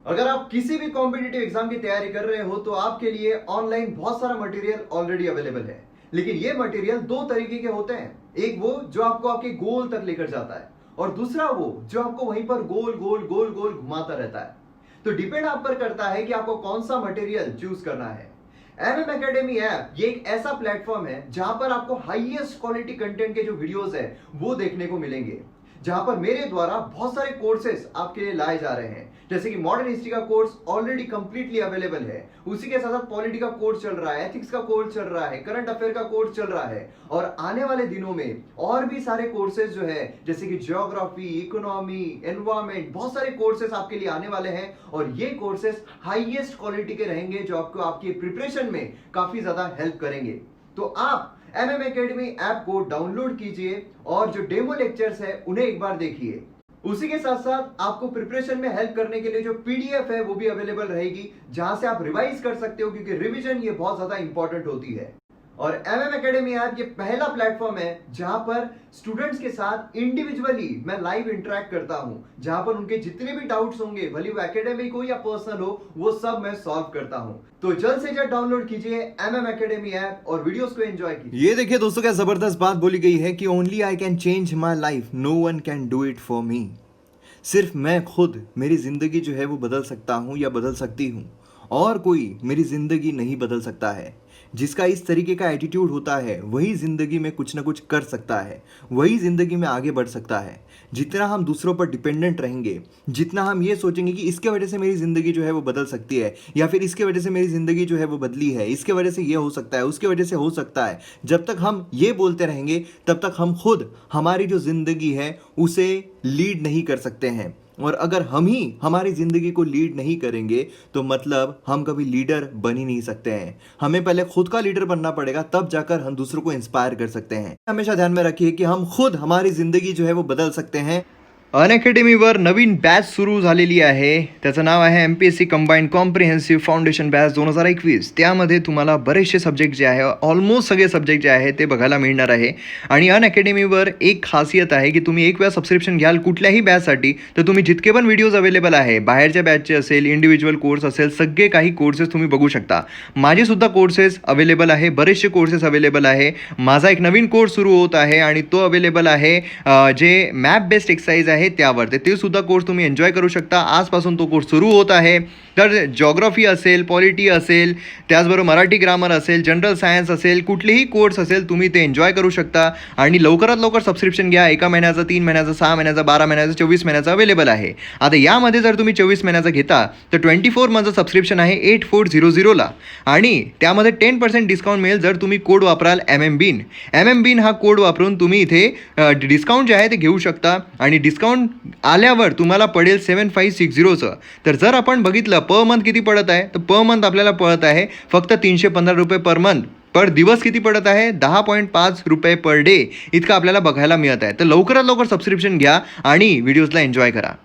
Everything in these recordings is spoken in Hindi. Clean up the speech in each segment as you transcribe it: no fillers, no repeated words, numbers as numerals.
अगर आप किसी भी कॉम्पिटिटिव एग्जाम की तैयारी कर रहे हो तो आपके लिए ऑनलाइन बहुत सारा मटेरियल ऑलरेडी अवेलेबल है। लेकिन ये मटेरियल दो तरीके के होते हैं, एक वो जो आपको आपके गोल तक लेकर जाता है और दूसरा वो जो आपको वहीं पर गोल गोल गोल गोल घुमाता रहता है। तो डिपेंड आप पर करता है कि आपको कौन सा मटेरियल चूज करना है। एमएम एकेडमी ऐप ये एक ऐसा प्लेटफॉर्म है जहां पर आपको हाईएस्ट क्वालिटी कंटेंट के जो वीडियोस है वो देखने को मिलेंगे, जहां पर मेरे द्वारा बहुत सारे कोर्सेज आपके लिए लाए जा रहे हैं। जैसे कि मॉडर्न हिस्ट्री का कोर्स ऑलरेडी कंप्लीटली अवेलेबल है, उसी के साथ साथ पॉलिटी का कोर्स चल रहा है, एथिक्स का कोर्स चल रहा है, करंट अफेयर का कोर्स चल रहा है और आने वाले दिनों में और भी सारे कोर्सेज जो है जैसे कि ज्योग्राफी, इकोनॉमी, एनवायरमेंट, बहुत सारे कोर्सेज आपके लिए आने वाले हैं और ये कोर्सेज हाईएस्ट क्वालिटी के रहेंगे जो आपको आपकी प्रिपरेशन में काफी ज्यादा हेल्प करेंगे। तो आप एमएम एकेडमी ऐप को डाउनलोड कीजिए और जो डेमो लेक्चर्स है उन्हें एक बार देखिए। उसी के साथ साथ आपको प्रिपरेशन में हेल्प करने के लिए जो पीडीएफ है वो भी अवेलेबल रहेगी, जहां से आप रिवाइज कर सकते हो, क्योंकि रिवीजन ये बहुत ज्यादा इंपॉर्टेंट होती है। और एमएम एकेडमी ऐप ये पहला प्लेटफॉर्म है जहां पर स्टूडेंट्स के साथ इंडिविजुअली मैं लाइव इंटरेक्ट करता हूं, जहां पर उनके जितने भी डाउट्स होंगे, भले वो एकेडमिक हो या पर्सनल हो, वो सब मैं सॉल्व करता हूं। तो जल्द से जल्द डाउनलोड कीजिए एमएम एकेडमी ऐप और वीडियोस को एंजॉय कीजिए। ये देखिए दोस्तों, क्या जबरदस्त बात बोली गई है कि only I can change my life, no one can do it for me. सिर्फ मैं खुद मेरी ज़िंदगी जो है वो बदल सकता हूँ या बदल सकती हूँ, और कोई मेरी ज़िंदगी नहीं बदल सकता है। जिसका इस तरीके का एटीट्यूड होता है वही ज़िंदगी में कुछ ना कुछ कर सकता है, वही ज़िंदगी में आगे बढ़ सकता है। जितना हम दूसरों पर डिपेंडेंट रहेंगे, जितना हम ये सोचेंगे कि इसके वजह से मेरी ज़िंदगी जो है वो बदल सकती है, या फिर इसके वजह से मेरी ज़िंदगी जो है वो बदली है, इसके वजह से ये हो सकता है, उसके वजह से हो सकता है, जब तक हम ये बोलते रहेंगे तब तक हम खुद हमारी जो ज़िंदगी है उसे लीड नहीं कर सकते हैं। और अगर हम ही हमारी ज़िंदगी को लीड नहीं करेंगे तो मतलब हम कभी लीडर बन ही नहीं सकते हैं। हमें पहले खुद का लीडर बनना पड़ेगा, तब जाकर हम दूसरों को इंस्पायर कर सकते हैं। हमेशा ध्यान में रखिए कि हम खुद हमारी ज़िंदगी जो है वो बदल सकते हैं। अनअकॅडमीवर नवीन बॅच सुरू झालेली आहे, त्याचं नाव आहे MPSC combined comprehensive foundation batch 2021। त्यामध्ये तुम्हाला बरेचसे सब्जेक्ट जे आहे, ऑलमोस्ट सगळे सब्जेक्ट जे आहे ते बघायला मिळणार आहे। आणि अनअकॅडमीवर एक खासियत आहे की तुम्ही एक वेळा सबस्क्रिप्शन घ्याल कुठल्याही बॅचसाठी तर तुम्ही जितके पण व्हिडिओज अवेलेबल आहे, बाहेरच्या बॅचचे असेल, इंडिव्हिज्युअल कोर्स असेल, सगळे काही कोर्सेस तुम्ही बघू शकता। माझे सुद्धा कोर्सेस अवेलेबल आहे, बरेचसे कोर्सेस अवेलेबल आहे। माझा एक नवीन कोर्स सुरू होत आहे आणि तो अवेलेबल आहे जे मॅप बेस्ड एक्सरसाइज आहे त्यावर, ते सुद्धा कोर्स तुम्ही एन्जॉय करू शकता। आजपासून तो कोर्स सुरू होत आहे। तर जॉग्राफी असेल, पॉलिटी असेल, त्याचबरोबर मराठी ग्रामर असेल, जनरल सायन्स असेल, कुठलेही कोर्स असेल तुम्ही ते एन्जॉय करू शकता। आणि लवकरात लवकर सबस्क्रिप्शन घ्या। 1 महिन्याचा, 3 महिन्याचा, 6 महिन्याचा, 12 महिन्याचा, 24 महिन्याचा अवेलेबल आहे। आता यामध्ये जर तुम्ही 24 महिन्याचा घेता तर 24 मंथचं सबस्क्रिप्शन आहे 8400 ला, आणि त्यामध्ये 10% डिस्काउंट मिळेल जर तुम्ही कोड वापराल MMBIN। MMBIN हा कोड वापरून तुम्ही इथे डिस्काउंट जे आहे ते घेऊ शकता आणि डिस्काउंट आल्यावर तुम्हाला पडेल 7560चं। तर जर आपण बघितलं पर मंथ किती पडत आहे, तर पर मंथ आपल्याला पडत आहे फक्त 315 रुपये पर मंथ। पर दिवस किती पडत आहे, 10.5 रुपये पर डे इतकं आपल्याला बघायला मिळत आहे। तर लवकरात लवकर सबस्क्रिप्शन घ्या आणि व्हिडिओजला एन्जॉय करा।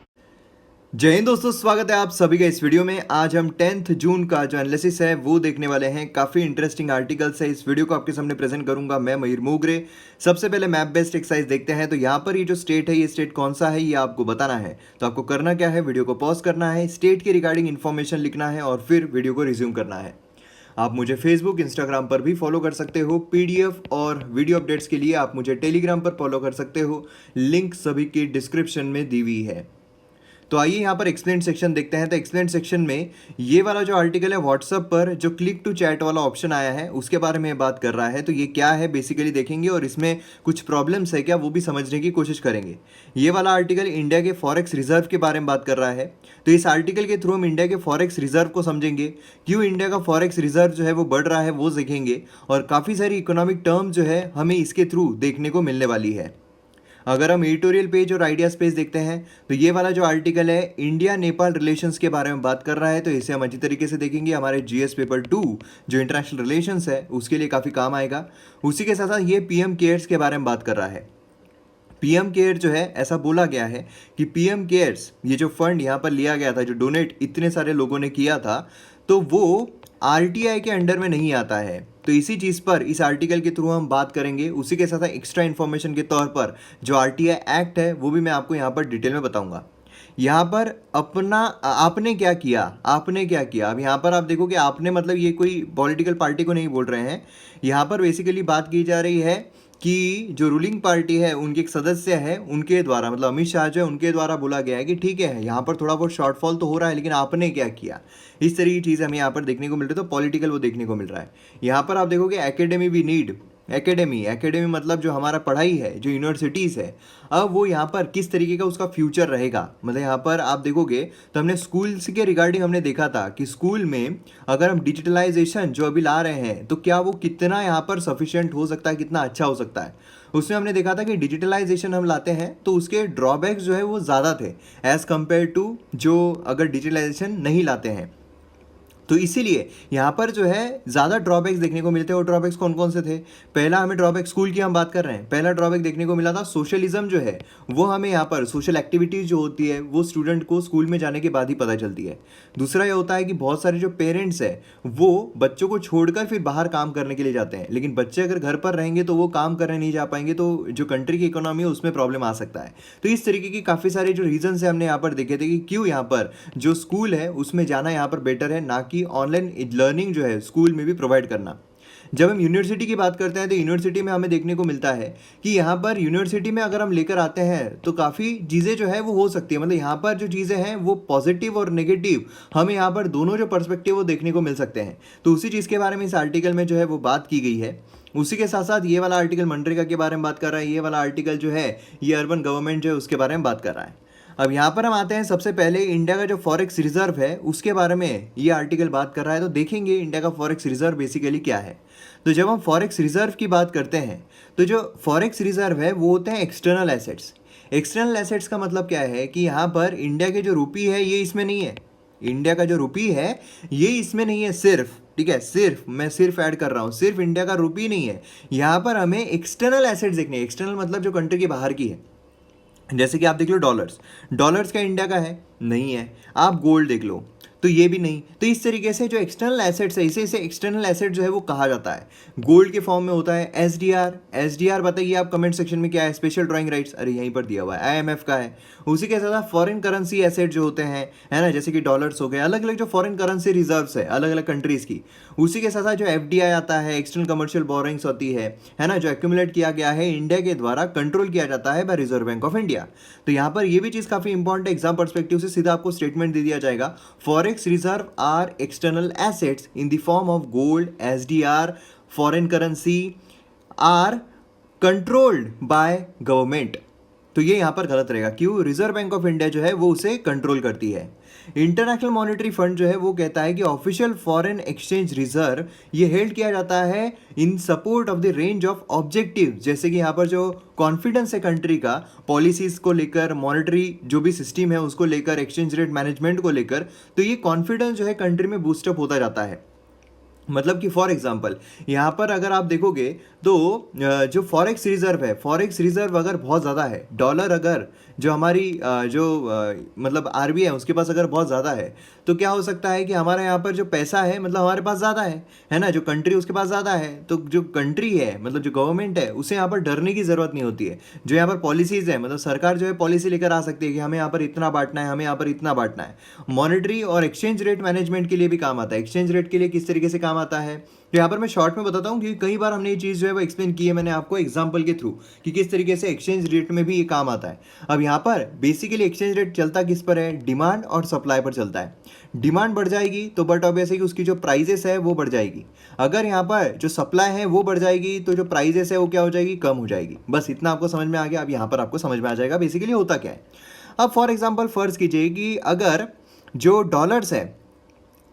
जय हिंद दोस्तों, स्वागत है आप सभी का इस वीडियो में। आज हम 10 जून का जो एनालिसिस है वो देखने वाले हैं। काफ़ी इंटरेस्टिंग आर्टिकल्स है, इस वीडियो को आपके सामने प्रेजेंट करूंगा मैं, मयूर मोगरे। सबसे पहले मैप बेस्ड एक्सरसाइज देखते हैं। तो यहाँ पर ये जो स्टेट है, ये स्टेट कौन सा है ये आपको बताना है। तो आपको करना क्या है, वीडियो को पॉज करना है, स्टेट के रिगार्डिंग इन्फॉर्मेशन लिखना है और फिर वीडियो को रिज्यूम करना है। आप मुझे फेसबुक, इंस्टाग्राम पर भी फॉलो कर सकते हो। पीडीएफ और वीडियो अपडेट्स के लिए आप मुझे टेलीग्राम पर फॉलो कर सकते हो, लिंक सभी की डिस्क्रिप्शन में दी हुई है। तो आइए यहाँ पर एक्सप्लेन सेक्शन देखते हैं। तो एक्सप्लेन सेक्शन में ये वाला जो आर्टिकल है, व्हाट्सएप पर जो क्लिक टू चैट वाला ऑप्शन आया है उसके बारे में बात कर रहा है। तो ये क्या है बेसिकली देखेंगे और इसमें कुछ प्रॉब्लम्स है क्या वो भी समझने की कोशिश करेंगे। ये वाला आर्टिकल इंडिया के फॉरेक्स रिजर्व के बारे में बात कर रहा है। तो इस आर्टिकल के थ्रू हम इंडिया के फॉरेक्स रिजर्व को समझेंगे, क्यों इंडिया का फॉरेक्स रिजर्व जो है वो बढ़ रहा है वो देखेंगे, और काफ़ी सारी इकोनॉमिक टर्म जो है हमें इसके थ्रू देखने को मिलने वाली है। अगर हम एडिटोरियल पेज और आइडियाज पेज देखते हैं तो ये वाला जो आर्टिकल है इंडिया नेपाल रिलेशंस के बारे में बात कर रहा है। तो इसे हम अच्छी तरीके से देखेंगे, हमारे जीएस पेपर 2 जो इंटरनेशनल रिलेशंस है उसके लिए काफ़ी काम आएगा। उसी के साथ साथ ये पीएम केयर्स के बारे में बात कर रहा है। पीएम केयर जो है, ऐसा बोला गया है कि पीएम केयर्स ये जो फंड यहाँ पर लिया गया था, जो डोनेट इतने सारे लोगों ने किया था, तो वो आरटीआई के अंडर में नहीं आता है। तो इसी चीज़ पर इस आर्टिकल के थ्रू हम बात करेंगे। उसी के साथ एक्स्ट्रा इन्फॉर्मेशन के तौर पर जो आरटीआई एक्ट है वो भी मैं आपको यहाँ पर डिटेल में बताऊँगा। यहाँ पर अपना आपने क्या किया, आपने क्या किया। अब यहाँ पर आप देखो कि आपने मतलब ये कोई पॉलिटिकल पार्टी को नहीं बोल रहे हैं। यहाँ पर बेसिकली बात की जा रही है कि जो रूलिंग पार्टी है उनके एक सदस्य है, उनके द्वारा मतलब अमित शाह जो है उनके द्वारा बोला गया है कि ठीक है यहाँ पर थोड़ा बहुत शॉर्टफॉल तो हो रहा है लेकिन आपने क्या किया। इस तरह की चीज़ हमें यहाँ पर देखने को मिल रही है, तो पॉलिटिकल वो देखने को मिल रहा है। यहाँ पर आप देखोगे एकेडमी वी नीड, एकेडमी मतलब जो हमारा पढ़ाई है, जो यूनिवर्सिटीज़ है, अब वो यहाँ पर किस तरीके का उसका फ्यूचर रहेगा। मतलब यहाँ पर आप देखोगे तो हमने स्कूल्स के रिगार्डिंग हमने देखा था कि स्कूल में अगर हम डिजिटलाइजेशन जो अभी ला रहे हैं तो क्या वो कितना यहाँ पर सफिशिएंट हो सकता है, कितना अच्छा हो सकता है। उसमें हमने देखा था कि डिजिटलाइजेशन हम लाते हैं तो उसके ड्रॉबैक्स जो है वो ज़्यादा थे एज़ कम्पेयर टू जो अगर डिजिटलाइजेशन नहीं लाते हैं। तो इसीलिए यहाँ पर जो है ज़्यादा ड्रॉबैक्स देखने को मिलते हैं। और ड्रॉबैक्स कौन कौन से थे? पहला हमें ड्रॉबैक स्कूल की हम बात कर रहे हैं, पहला ड्रॉबैक देखने को मिला था सोशलिज्म जो है वो हमें यहाँ पर सोशल एक्टिविटीज़ जो होती है वो स्टूडेंट को स्कूल में जाने के बाद ही पता चलती है। दूसरा ये होता है कि बहुत सारे जो पेरेंट्स हैं वो बच्चों को छोड़कर फिर बाहर काम करने के लिए जाते हैं, लेकिन बच्चे अगर घर पर रहेंगे तो वो काम करने नहीं जा पाएंगे, तो जो कंट्री की इकोनॉमी है उसमें प्रॉब्लम आ सकता है। तो इस तरीके की काफ़ी सारे जो रीजंस है हमने यहाँ पर देखे थे कि क्यों यहाँ पर जो स्कूल है उसमें जाना यहाँ पर बेटर है, ना कि ऑनलाइन लर्निंग जो है स्कूल में भी प्रोवाइड करना। जब हम यूनिवर्सिटी की बात करते हैं तो यूनिवर्सिटी में हमें देखने को मिलता है कि यहाँ पर यूनिवर्सिटी में अगर हम लेकर आते हैं तो काफ़ी चीज़ें जो है वो हो सकती है। मतलब यहाँ पर जो चीज़ें हैं वो पॉजिटिव और नेगेटिव हमें यहाँ पर दोनों जो पर्सपेक्टिव वो देखने को मिल सकते हैं। तो उसी चीज़ के बारे में इस आर्टिकल में जो है वो बात की गई है। उसी के साथ साथ ये वाला आर्टिकल मनरेगा के बारे में बात कर रहा है, ये वाला आर्टिकल जो है ये अर्बन गवर्नमेंट जो है उसके बारे में बात कर रहा है। अब यहाँ पर हम आते हैं सबसे पहले इंडिया का जो फॉरेक्स रिजर्व है उसके बारे में ये आर्टिकल बात कर रहा है। तो देखेंगे इंडिया का फॉरेक्स रिजर्व बेसिकली क्या है। तो जब हम फॉरेक्स रिजर्व की बात करते हैं तो जो फॉरेक्स रिजर्व है वो होते हैं एक्सटर्नल एसेट्स। एक्सटर्नल एसेट्स का मतलब क्या है कि यहाँ पर इंडिया के जो रुपी है ये इसमें नहीं है, इंडिया का जो रुपी है ये इसमें नहीं है सिर्फ, ठीक है, सिर्फ मैं सिर्फ ऐड कर रहा हूँ, सिर्फ इंडिया का रुपी नहीं है। यहाँ पर हमें एक्सटर्नल एसेट्स देखने हैं। एक्सटर्नल मतलब जो कंट्री के बाहर की है। जैसे कि आप देख लो डॉलर्स, डॉलर्स क्या इंडिया का है? नहीं है। आप गोल्ड देख लो तो ये भी नहीं। तो इस तरीके से जो एक्सटर्नल एसेट्स है इसे एक्सटर्नल एसेट जो है वो कहा जाता है। गोल्ड के फॉर्म में होता है एसडीआर। एसडीआर बताइए आप कमेंट सेक्शन में क्या है? स्पेशल ड्राइंग राइट्स, अरे यहीं पर दिया हुआ है, आईएमएफ का है। उसी के साथ फॉरेन करेंसी एसेट जो होते हैं, है ना, जैसे कि डॉलर्स हो गए, अलग अलग जो फॉरेन करेंसी रिजर्व्स है अलग अलग कंट्रीज की। उसी के साथ साथ जो एफडीआई आता है, एक्सटर्नल कमर्शियल बोरोइंग्स होती है ना, जो एक्यूमुलेट किया गया है इंडिया के द्वारा, कंट्रोल किया जाता है by reserve bank of India. तो यहाँ पर ये भी चीज़ काफ़ी इंपॉर्टेंट है, एग्जाम परस्पेक्टिव से सीधा आपको स्टेटमेंट दे दिया जाएगा, forex reserve are external assets in the form of gold, SDR, foreign currency are controlled by government. तो ये यहाँ पर गलत रहेगा, क्यों? रिजर्व बैंक ऑफ इंडिया जो है वो उसे कंट्रोल करती है। इंटरनेशनल मॉनेटरी फंड जो है वो कहता है कि ऑफिशियल फॉरेन एक्सचेंज रिजर्व ये हेल्ड किया जाता है इन support of the range of objective. जैसे कि यहाँ पर जो कॉन्फिडेंस है कंट्री का पॉलिसीज को लेकर, मॉनेटरी जो भी सिस्टम है उसको लेकर, एक्सचेंज रेट मैनेजमेंट को लेकर, तो ये कॉन्फिडेंस जो है कंट्री में बूस्टअप होता जाता है। मतलब कि फॉर एग्जांपल यहाँ पर अगर आप देखोगे तो जो फॉरेक्स रिजर्व है, फॉरेक्स रिजर्व अगर बहुत ज़्यादा है, डॉलर अगर जो हमारी मतलब आरबीआई है उसके पास अगर बहुत ज़्यादा है, तो क्या हो सकता है कि हमारे यहाँ पर जो पैसा है मतलब हमारे पास ज़्यादा है ना, जो कंट्री उसके पास ज़्यादा है, तो जो कंट्री है मतलब जो गवर्नमेंट है उसे यहाँ पर डरने की ज़रूरत नहीं होती है। जो यहाँ पर पॉलिसीज़ है, मतलब सरकार जो है पॉलिसी लेकर आ सकती है कि हमें यहाँ पर इतना बांटना है, हमें यहाँ पर इतना बांटना है। मॉनेटरी और एक्सचेंज रेट मैनेजमेंट के लिए भी काम आता है। एक्सचेंज रेट के लिए किस तरीके से काम आता है तो यहाँ पर मैं शॉर्ट में बताता हूँ, क्योंकि कई बार हमने ये चीज़ जो है वो एक्सप्लेन की है मैंने आपको एग्जांपल के थ्रू कि किस तरीके से एक्सचेंज रेट में भी ये काम आता है। अब यहाँ पर बेसिकली एक्सचेंज रेट चलता किस पर है? डिमांड और सप्लाई पर चलता है। डिमांड बढ़ जाएगी तो बट ऑब्वियस है कि उसकी जो प्राइजेस है वो बढ़ जाएगी। अगर यहाँ पर जो सप्लाई है वो बढ़ जाएगी तो जो प्राइजेस है वो क्या हो जाएगी? कम हो जाएगी। बस इतना आपको समझ में आ गया। अब यहाँ पर आपको समझ में आ जाएगा बेसिकली होता क्या है। अब फॉर एग्जाम्पल फर्ज कीजिए कि अगर जो डॉलर्स है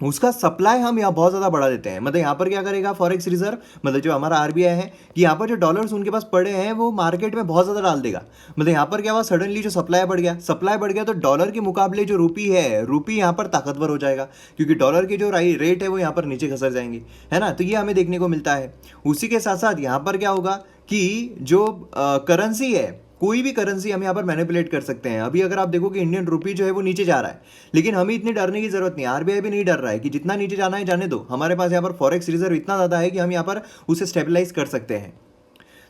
उसका सप्लाई हम यहाँ बहुत ज़्यादा बढ़ा देते हैं। मतलब यहाँ पर क्या करेगा फॉरेक्स रिजर्व, मतलब जो हमारा आरबीआई है, कि यहाँ पर जो डॉलर्स उनके पास पड़े हैं वो मार्केट में बहुत ज़्यादा डाल देगा। मतलब यहाँ पर क्या हुआ, सडनली जो सप्लाई बढ़ गया, सप्लाई बढ़ गया तो डॉलर के मुकाबले जो रुपी है, रुपी यहाँ पर ताकतवर हो जाएगा, क्योंकि डॉलर की जो रेट है वो यहाँ पर नीचे खसर जाएंगे, है ना। तो ये हमें देखने को मिलता है। उसी के साथ साथ यहाँ पर क्या होगा कि जो करेंसी है, कोई भी करेंसी हम यहाँ पर मैनिपुलेट कर सकते हैं। अभी अगर आप देखो कि इंडियन रुपी जो है वो नीचे जा रहा है, लेकिन हमें इतनी डरने की जरूरत नहीं, आरबीआई भी नहीं डर रहा है कि जितना नीचे जाना है जाने दो, हमारे पास यहाँ पर फॉरेक्स रिजर्व इतना ज़्यादा है कि हम यहाँ पर उसे स्टेबलाइज कर सकते हैं।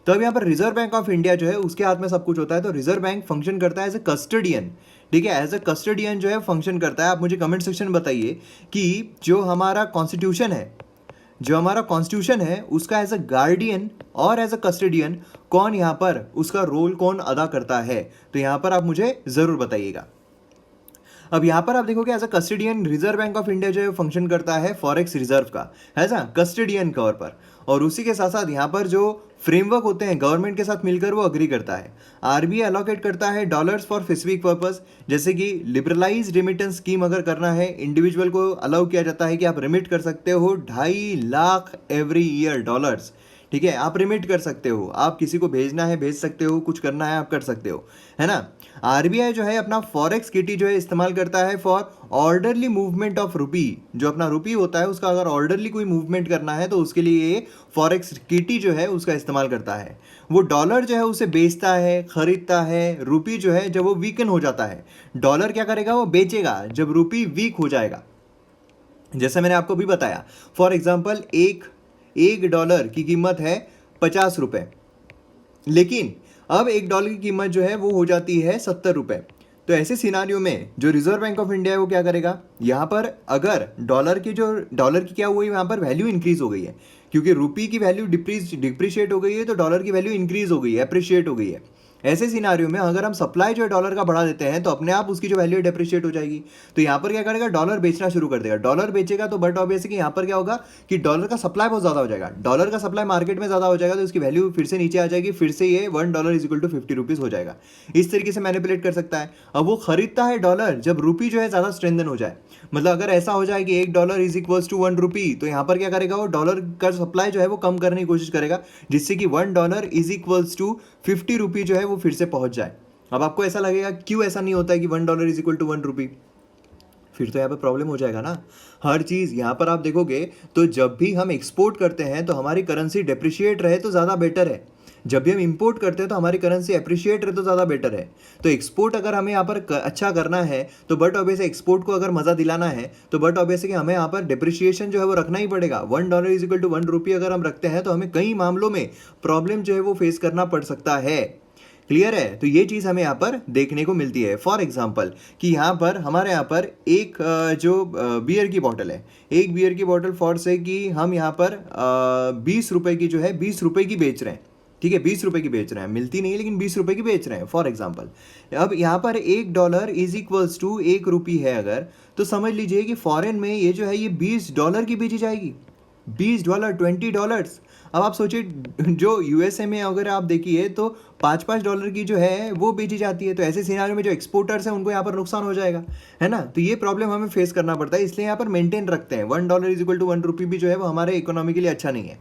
तो अब यहाँ पर रिजर्व बैंक ऑफ इंडिया जो है उसके हाथ में सब कुछ होता है। तो रिजर्व बैंक फंक्शन करता है एज ए कस्टडियन, ठीक है, एज अ कस्टडियन जो है फंक्शन करता है। आप मुझे कमेंट सेक्शन में बताइए कि जो हमारा कॉन्स्टिट्यूशन है उसका एज अ गार्डियन और एज अ कस्टडियन कौन यहाँ पर उसका रोल कौन अदा करता है, तो यहाँ पर आप मुझे ज़रूर बताइएगा। अब यहाँ पर आप देखोगे as a custodian reserve bank of India जो है फंक्शन करता है फॉरेक्स रिजर्व का, है ना, कस्टडियन के तौर पर। और उसी के साथ साथ यहाँ पर जो फ्रेमवर्क होते हैं गवर्नमेंट के साथ मिलकर वो अग्री करता है। आरबीआई अलोकेट करता है डॉलर्स फॉर स्पेसिफिक पर्पस, जैसे कि लिबरलाइज रिमिटेंस स्कीम अगर करना है, इंडिविजुअल को अलाउ किया जाता है कि आप रिमिट कर सकते हो 2.5 लाख एवरी ईयर डॉलर्स। ठीक है, आप रिमिट कर सकते हो, आप किसी को भेजना है भेज सकते हो, कुछ करना है आप कर सकते हो, है ना। आरबीआई जो है अपना फॉरेक्स किटी जो है इस्तेमाल करता है for orderly movement of rupee. जो अपना रुपी होता है उसका अगर ऑर्डरली कोई मूवमेंट करना है तो उसके लिए ये फॉरेक्स किटी जो है उसका इस्तेमाल करता है। वो डॉलर जो है उसे बेचता है, खरीदता है। रुपी जो है जब वो वीकन हो जाता है, डॉलर क्या करेगा, वो बेचेगा जब रुपी वीक हो जाएगा। जैसे मैंने आपको भी बताया, फॉर एग्जाम्पल एक डॉलर की कीमत है 50 रुपये, लेकिन अब $1 की कीमत जो है वो हो जाती है 70 रुपये। तो ऐसे सिनारियो में जो रिजर्व बैंक ऑफ इंडिया है वो क्या करेगा, यहाँ पर अगर डॉलर की क्या हुई, यहाँ पर वैल्यू इंक्रीज हो गई है, क्योंकि रुपी की वैल्यू डिप्रिशिएट हो गई है, तो डॉलर की वैल्यू इंक्रीज हो गई है, अप्रिशिएट हो गई है। ऐसे सिनारियो में अगर हम सप्लाई जो है डॉलर का बढ़ा देते हैं तो अपने आप उसकी जो वैल्यू डेप्रिशिएट हो जाएगी। तो यहाँ पर क्या करेगा, डॉलर बेचना शुरू कर देगा। डॉलर बेचेगा तो बट ऑब्वियसली कि यहाँ पर क्या होगा कि डॉलर का सप्लाई बहुत ज़्यादा हो जाएगा, डॉलर का सप्लाई मार्केट में ज़्यादा हो जाएगा, तो इसकी वैल्यू फिर से नीचे आ जाएगी, फिर से ये $1 = 50 रुपीज़ हो जाएगा। इस तरीके से मैनिपुलेट कर सकता है। अब वो खरीदता है डॉलर जब रुपी जो है ज़्यादा स्ट्रेंथन हो जाए, मतलब अगर ऐसा हो जाए कि $1 = 1 रुपी, तो यहाँ पर क्या करेगा, वो डॉलर का सप्लाई जो है वो कम करने की कोशिश करेगा, जिससे कि $1 = 50 रुपी जो है वो फिर से पहुंच जाए। अब आपको ऐसा लगेगा क्यों ऐसा नहीं होता है कि $1 = 1 रुपी, फिर तो यहाँ पर प्रॉब्लम हो जाएगा ना। हर चीज़ यहाँ पर आप देखोगे तो जब भी हम एक्सपोर्ट करते हैं तो हमारी करेंसी डेप्रिशिएट रहे तो ज़्यादा बेटर है, जब भी हम इंपोर्ट करते हैं तो हमारी करेंसी अप्रिशिएट रहे तो ज़्यादा बेटर है। तो एक्सपोर्ट अगर हमें यहाँ पर अच्छा करना है तो बट ऑब्वियस एक्सपोर्ट को अगर मज़ा दिलाना है तो बट ऑब्वियस कि हमें यहाँ पर डिप्रिशिएशन जो है वो रखना ही पड़ेगा। $1 = 1 रुपी अगर हम रखते हैं तो हमें कई मामलों में प्रॉब्लम जो है वो फेस करना पड़ सकता है। क्लियर है, तो ये चीज़ हमें यहाँ पर देखने को मिलती है। फॉर एग्जाम्पल कि यहाँ पर हमारे यहाँ पर एक जो बियर की बॉटल है, एक बियर की बॉटल फॉर से कि हम यहाँ पर 20 रुपए की जो है 20 रुपए की बेच रहे हैं। ठीक है, 20 रुपए की बेच रहे हैं, मिलती नहीं है लेकिन 20 रुपए की बेच रहे हैं फॉर एग्जाम्पल। अब यहाँ पर $1 = 1 रुपी है अगर, तो समझ लीजिए कि फॉरेन में ये जो है ये $20 की बेची जाएगी, $20, $20। अब आप सोचिए जो यूएसए में अगर आप देखिए तो $5 की जो है वो बेची जाती है। तो ऐसे सिनारियो में जो एक्सपोर्टर्स हैं उनको यहाँ पर नुकसान हो जाएगा, है ना। तो ये प्रॉब्लम हमें फेस करना पड़ता है, इसलिए यहाँ पर मेंटेन रखते हैं। $1 = 1 रुपी भी जो है वो हमारे इकोनॉमी के लिए अच्छा नहीं है।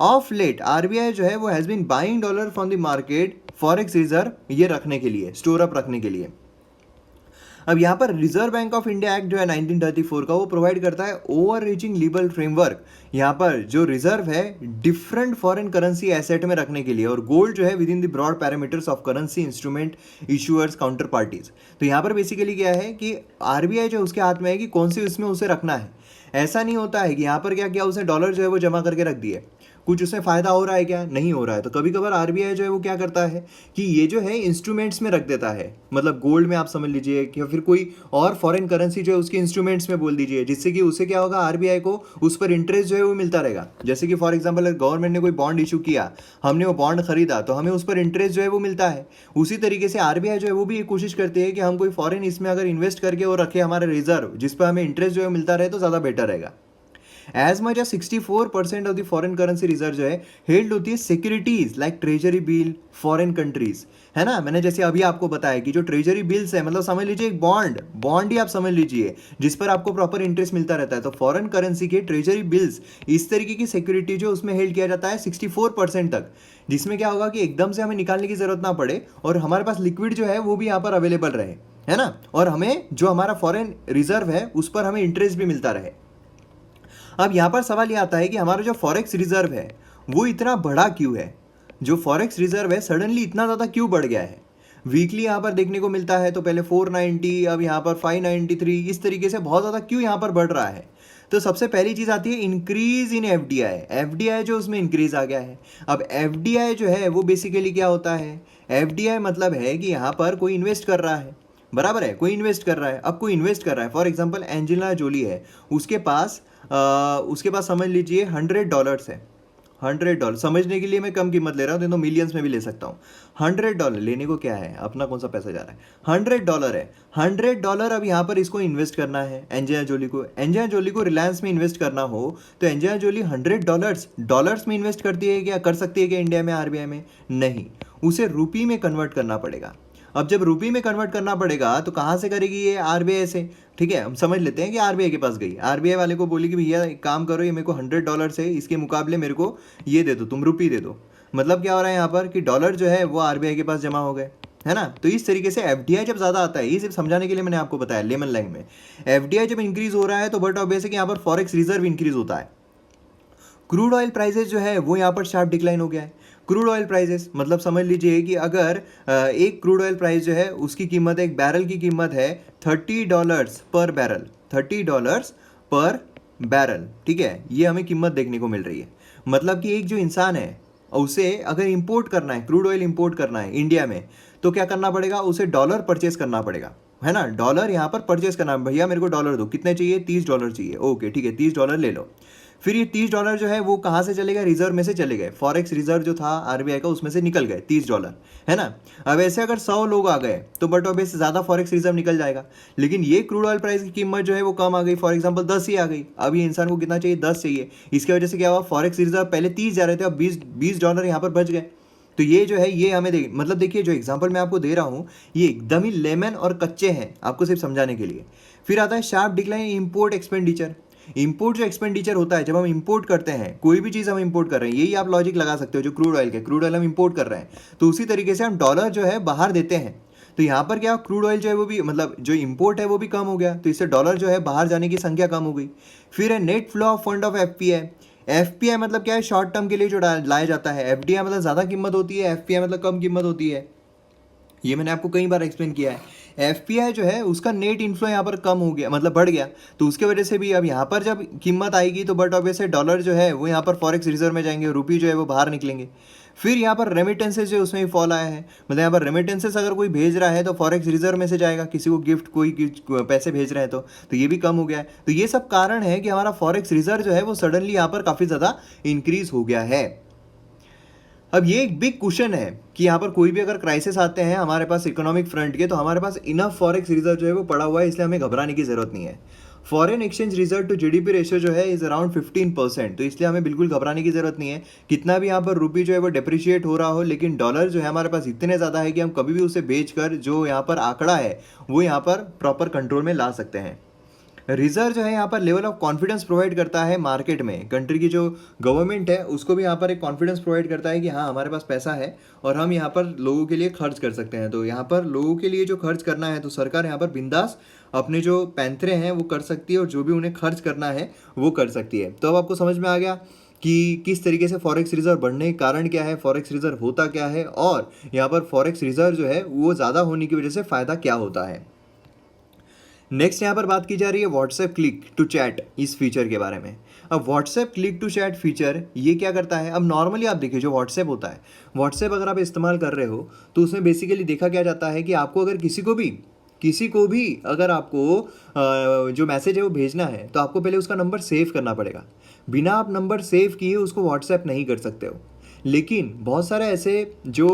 ऑफ लेट आरबीआई जो है वो has been buying dollar from the market forex reserve ये रखने के लिए, स्टोर अप रखने के लिए। अब यहाँ पर reserve bank of India act जो है 1934 का वो प्रोवाइड करता है ओवर रीचिंग लीगल फ्रेमवर्क, यहाँ पर जो रिजर्व है डिफरेंट फॉरेन करेंसी एसेट में रखने के लिए, और गोल्ड जो है within the broad parameters of currency instrument issuers counter parties. तो यहाँ पर बेसिकली क्या है कि आरबीआई जो उसके हाथ में है कि कौन सी उसमें उसे रखना है। ऐसा नहीं होता है कि यहाँ पर क्या किया उसने डॉलर जो है वो जमा करके रख दिए, कुछ उसमें फ़ायदा हो रहा है क्या, नहीं हो रहा है। तो कभी कभार आरबीआई जो है वो क्या करता है कि ये जो है इंस्ट्रूमेंट्स में रख देता है, मतलब गोल्ड में आप समझ लीजिए या फिर कोई और फॉरेन करेंसी जो है उसके इंस्ट्रूमेंट्स में बोल दीजिए, जिससे कि उससे क्या होगा आरबीआई को उस पर इंटरेस्ट जो है वो मिलता रहेगा। जैसे कि फॉर एग्जाम्पल अगर गवर्नमेंट ने कोई बॉन्ड इशू किया, हमने वो बॉन्ड खरीदा तो हमें उस पर इंटरेस्ट जो है वो मिलता है। उसी तरीके से आरबीआई जो है वो भी ये कोशिश करती है कि हम कोई फॉरेन इसमें अगर इन्वेस्ट करके वो रखे हमारे रिजर्व, जिस पर हमें इंटरेस्ट जो है मिलता रहे तो ज़्यादा बेटर रहेगा। As much as 64% of the foreign currency reserve जो है हेल्ड होती है securities like treasury bill foreign countries, है ना। मैंने जैसे अभी आपको बताया कि जो ट्रेजरी बिल्स है, मतलब समझ लीजिए एक बॉन्ड ही आप समझ लीजिए जिस पर आपको प्रॉपर इंटरेस्ट मिलता रहता है। तो फॉरेन करेंसी के ट्रेजरी बिल्स इस तरीके की सिक्योरिटी जो उसमें हेल्ड किया जाता है 64% तक, जिसमें क्या होगा कि एकदम से हमें निकालने की जरूरत ना पड़े और हमारे पास लिक्विड जो है वो भी यहाँ पर अवेलेबल रहे, है ना, और हमें जो हमारा फॉरेन रिजर्व है उस पर हमें इंटरेस्ट भी मिलता रहे। अब यहाँ पर सवाल ये आता है कि हमारा जो फॉरेक्स रिजर्व है वो इतना बढ़ा क्यों है, जो फॉरेक्स रिजर्व है सडनली इतना ज़्यादा क्यों बढ़ गया है। वीकली यहाँ पर देखने को मिलता है तो पहले 490, अब यहाँ पर 593, इस तरीके से बहुत ज़्यादा क्यों यहाँ पर बढ़ रहा है। तो सबसे पहली चीज़ आती है इंक्रीज इन एफडीआई जो उसमें इंक्रीज आ गया है। अब एफडीआई जो है वो बेसिकली क्या होता है, एफडीआई मतलब है कि यहाँ पर कोई इन्वेस्ट कर रहा है, बराबर है, कोई इन्वेस्ट कर रहा है। अब कोई इन्वेस्ट कर रहा है, फॉर एग्जांपल एंजेलिना जोली है, उसके पास समझ लीजिए $100 है। $100 समझने के लिए मैं कम कीमत ले रहा हूँ, तो मिलियंस में भी ले सकता हूँ। $100 लेने को क्या है, अपना कौन सा पैसा जा रहा है। $100 है, $100 अब यहाँ पर इसको इन्वेस्ट करना है एंजेलिना जोली को। एंजेलिना जोली को रिलायंस में इन्वेस्ट करना हो तो एंजेलिना जोली $100 डॉलर्स में इन्वेस्ट करती है क्या, कर सकती है क्या इंडिया में, आरबीआई में? नहीं, उसे रुपी में कन्वर्ट करना पड़ेगा। अब जब रुपी में कन्वर्ट करना पड़ेगा तो कहाँ से करेगी ये, आरबीआई से। ठीक है, हम समझ लेते हैं कि आरबीआई के पास गई, आरबीआई वाले को बोली कि भैया एक काम करो, ये मेरे को $100 है, इसके मुकाबले मेरे को ये दे दो, तुम रुपी दे दो। मतलब क्या हो रहा है यहाँ पर कि डॉलर जो है वो आरबीआई के पास जमा हो गए, है ना। तो इस तरीके से एफडीआई जब ज़्यादा आता है, ये सिर्फ समझाने के लिए मैंने आपको बताया लेमन लैंग्वेज में, एफडीआई जब इंक्रीज हो रहा है तो बट ऑब्वियस है कि यहाँ पर फॉरेक्स रिजर्व इंक्रीज होता है। क्रूड ऑयल प्राइसेस जो है वो यहाँ पर शार्प डिक्लाइन हो गया है। क्रूड ऑयल प्राइसेस मतलब समझ लीजिए कि अगर एक क्रूड ऑयल प्राइस जो है उसकी कीमत, एक बैरल की कीमत है $30 पर बैरल, $30 पर बैरल। ठीक है, ये हमें कीमत देखने को मिल रही है। मतलब कि एक जो इंसान है उसे अगर इंपोर्ट करना है, क्रूड ऑयल इंपोर्ट करना है इंडिया में, तो क्या करना पड़ेगा, उसे डॉलर परचेस करना पड़ेगा, है ना। डॉलर यहाँ पर परचेस करना, भैया मेरे को डॉलर दो, कितने चाहिए, $30 चाहिए, ओके ठीक है $30 ले लो। फिर ये $30 जो है वो कहाँ से चले गए, रिजर्व में से चले गए, फॉरेक्स रिजर्व जो था आरबीआई का उसमें से निकल गए $30, है ना। अब ऐसे अगर 100 लोग आ गए तो बट ऑब्वियस ज़्यादा फॉरेक्स रिजर्व निकल जाएगा। लेकिन ये क्रूड ऑयल प्राइस की कीमत जो है वो कम आ गई, फॉर एग्जाम्पल 10 ही आ गई। अब ये इंसान को कितना चाहिए, 10 चाहिए। इसकी वजह से क्या हुआ, फॉरेक्स रिजर्व पहले 30 जा रहे थे, अब $20 यहाँ पर बच गए। तो ये जो है ये हमें मतलब देखिए जो एग्जांपल मैं आपको दे रहा हूँ ये एकदम ही लेमन और कच्चे हैं, आपको सिर्फ समझाने के लिए। फिर आता है sharp decline import expenditure. Import जो एक्सपेंडिचर होता है, जब हम इंपोर्ट करते हैं कोई भी चीज़ हम इंपोर्ट कर रहे हैं, यही आप लॉजिक लगा सकते हो जो क्रूड ऑयल के, क्रूड ऑयल हम इंपोर्ट कर रहे हैं तो उसी तरीके से हम डॉलर जो है बाहर देते हैं। तो यहाँ पर क्या, क्रूड ऑयल जो है वो भी मतलब जो इंपोर्ट है वो भी कम हो गया, तो इससे डॉलर जो है बाहर जाने की संख्या कम हो गई। फिर है net flow of fund of FPI. FPI मतलब क्या है, शॉर्ट टर्म के लिए जो लाया जाता है। एफडीआई मतलब ज़्यादा कीमत होती है, एफपीआई मतलब कम कीमत होती है। ये मैंने आपको कई बार एक्सप्लेन किया है। एफपीआई जो है उसका नेट इन्फ्लो यहाँ पर कम हो गया, मतलब बढ़ गया, तो उसके वजह से भी अब यहाँ पर जब कीमत आएगी तो बट ऑब्वियस है डॉलर जो है वो यहाँ पर फॉरेक्स रिजर्व में जाएंगे, रुपी जो है वो बाहर निकलेंगे। फिर यहाँ पर रेमिटेंसेज जो उसमें भी फॉल आया है, मतलब यहाँ पर रेमिटेंसेज अगर कोई भेज रहा है तो फॉरेक्स रिजर्व में से जाएगा, किसी को गिफ्ट कोई पैसे भेज रहे हैं तो ये भी कम हो गया है। तो ये सब कारण है कि हमारा फॉरेक्स रिजर्व जो है वो सडनली यहाँ पर काफ़ी ज़्यादा इंक्रीज हो गया है। अब ये एक बिग क्वेश्चन है कि यहाँ पर कोई भी अगर क्राइसिस आते हैं हमारे पास इकोनॉमिक फ्रंट के, तो हमारे पास इनफ फॉरेक्स रिजर्व जो है वो पड़ा हुआ है, इसलिए हमें घबराने की जरूरत नहीं है। Foreign exchange reserve to GDP ratio जो है इज अराउंड 15%, तो इसलिए हमें बिल्कुल घबराने की जरूरत नहीं है। कितना भी यहाँ पर रुपी जो है वो डिप्रिशिएट हो रहा हो, लेकिन डॉलर जो है हमारे पास इतने ज़्यादा है कि हम कभी भी उसे बेचकर जो यहाँ पर आंकड़ा है वो यहाँ पर प्रॉपर कंट्रोल में ला सकते हैं। रिजर्व जो है यहाँ पर लेवल ऑफ कॉन्फिडेंस प्रोवाइड करता है मार्केट में, कंट्री की जो गवर्नमेंट है उसको भी यहाँ पर एक कॉन्फिडेंस प्रोवाइड करता है कि हाँ हमारे पास पैसा है और हम यहाँ पर लोगों के लिए खर्च कर सकते हैं। तो यहाँ पर लोगों के लिए जो खर्च करना है तो सरकार यहाँ पर बिंदास अपने जो पैंथरे हैं वो कर सकती है और जो भी उन्हें खर्च करना है वो कर सकती है। तो अब आपको समझ में आ गया कि किस तरीके से फॉरेक्स रिजर्व बढ़ने के कारण क्या है, फॉरेक्स रिजर्व होता क्या है और यहाँ पर फॉरेक्स रिजर्व जो है वो ज़्यादा होने की वजह से फ़ायदा क्या होता है। नेक्स्ट यहाँ पर बात की जा रही है व्हाट्सएप क्लिक टू चैट इस फीचर के बारे में। अब WhatsApp click to chat feature ये क्या करता है, अब नॉर्मली आप देखिए जो व्हाट्सएप होता है, व्हाट्सएप अगर आप इस्तेमाल कर रहे हो तो उसमें बेसिकली देखा क्या जाता है कि आपको अगर किसी को भी अगर आपको जो मैसेज है वो भेजना है तो आपको पहले उसका नंबर सेव करना पड़ेगा। बिना आप नंबर सेव किए उसको व्हाट्सएप नहीं कर सकते हो। लेकिन बहुत सारे ऐसे जो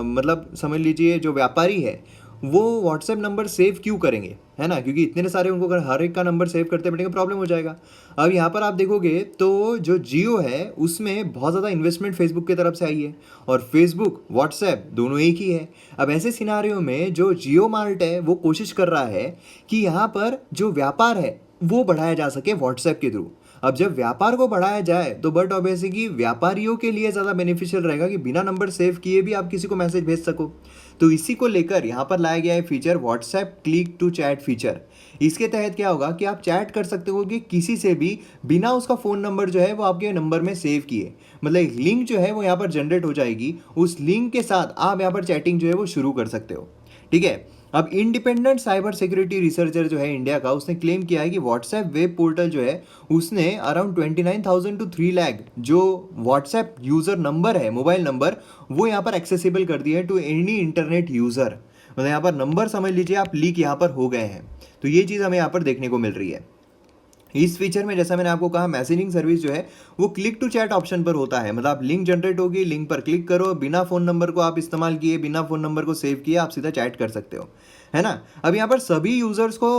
मतलब समझ लीजिए जो व्यापारी है वो व्हाट्सएप नंबर सेव क्यों करेंगे, है ना, क्योंकि इतने सारे उनको अगर हर एक का नंबर सेव करते बैठेंगे प्रॉब्लम हो जाएगा। अब यहाँ पर आप देखोगे तो जो जियो है उसमें बहुत ज़्यादा इन्वेस्टमेंट फेसबुक की तरफ से आई है और फेसबुक व्हाट्सएप दोनों एक ही है। अब ऐसे सिनारियों में जो जियो मार्ट है वो कोशिश कर रहा है कि यहाँ पर जो व्यापार है वो बढ़ाया जा सके व्हाट्सएप के थ्रू। अब जब व्यापार को बढ़ाया जाए तो बट ऑब्वियसली कि व्यापारियों के लिए ज़्यादा बेनिफिशियल रहेगा कि बिना नंबर सेव किए भी आप किसी को मैसेज भेज सको। तो इसी को लेकर यहाँ पर लाया गया है feature WhatsApp click to chat feature. इसके तहत क्या होगा कि आप चैट कर सकते हो कि किसी से भी बिना उसका फ़ोन नंबर जो है वो आपके नंबर में सेव किए, मतलब एक लिंक जो है वो यहाँ पर जनरेट हो जाएगी, उस लिंक के साथ आप यहाँ पर चैटिंग जो है वो शुरू कर सकते हो। ठीक है, अब इंडिपेंडेंट साइबर सिक्योरिटी रिसर्चर जो है इंडिया का, उसने क्लेम किया है कि व्हाट्सएप वेब पोर्टल जो है उसने अराउंड 29,000 to 3 लाख जो व्हाट्सएप यूज़र नंबर है, मोबाइल नंबर, वो यहाँ पर एक्सेसिबल कर दिया है टू एनी इंटरनेट यूज़र। मतलब यहाँ पर नंबर समझ लीजिए आप लीक यहाँ पर हो गए हैं। तो ये चीज़ हमें यहाँ पर देखने को मिल रही है। इस फीचर में जैसा मैंने आपको कहा, मैसेजिंग सर्विस जो है वो क्लिक टू चैट ऑप्शन पर होता है। मतलब आप लिंक जनरेट होगी, लिंक पर क्लिक करो, बिना फ़ोन नंबर को आप इस्तेमाल किए, बिना फ़ोन नंबर को सेव किए आप सीधा चैट कर सकते हो, है ना। अब यहाँ पर सभी यूज़र्स को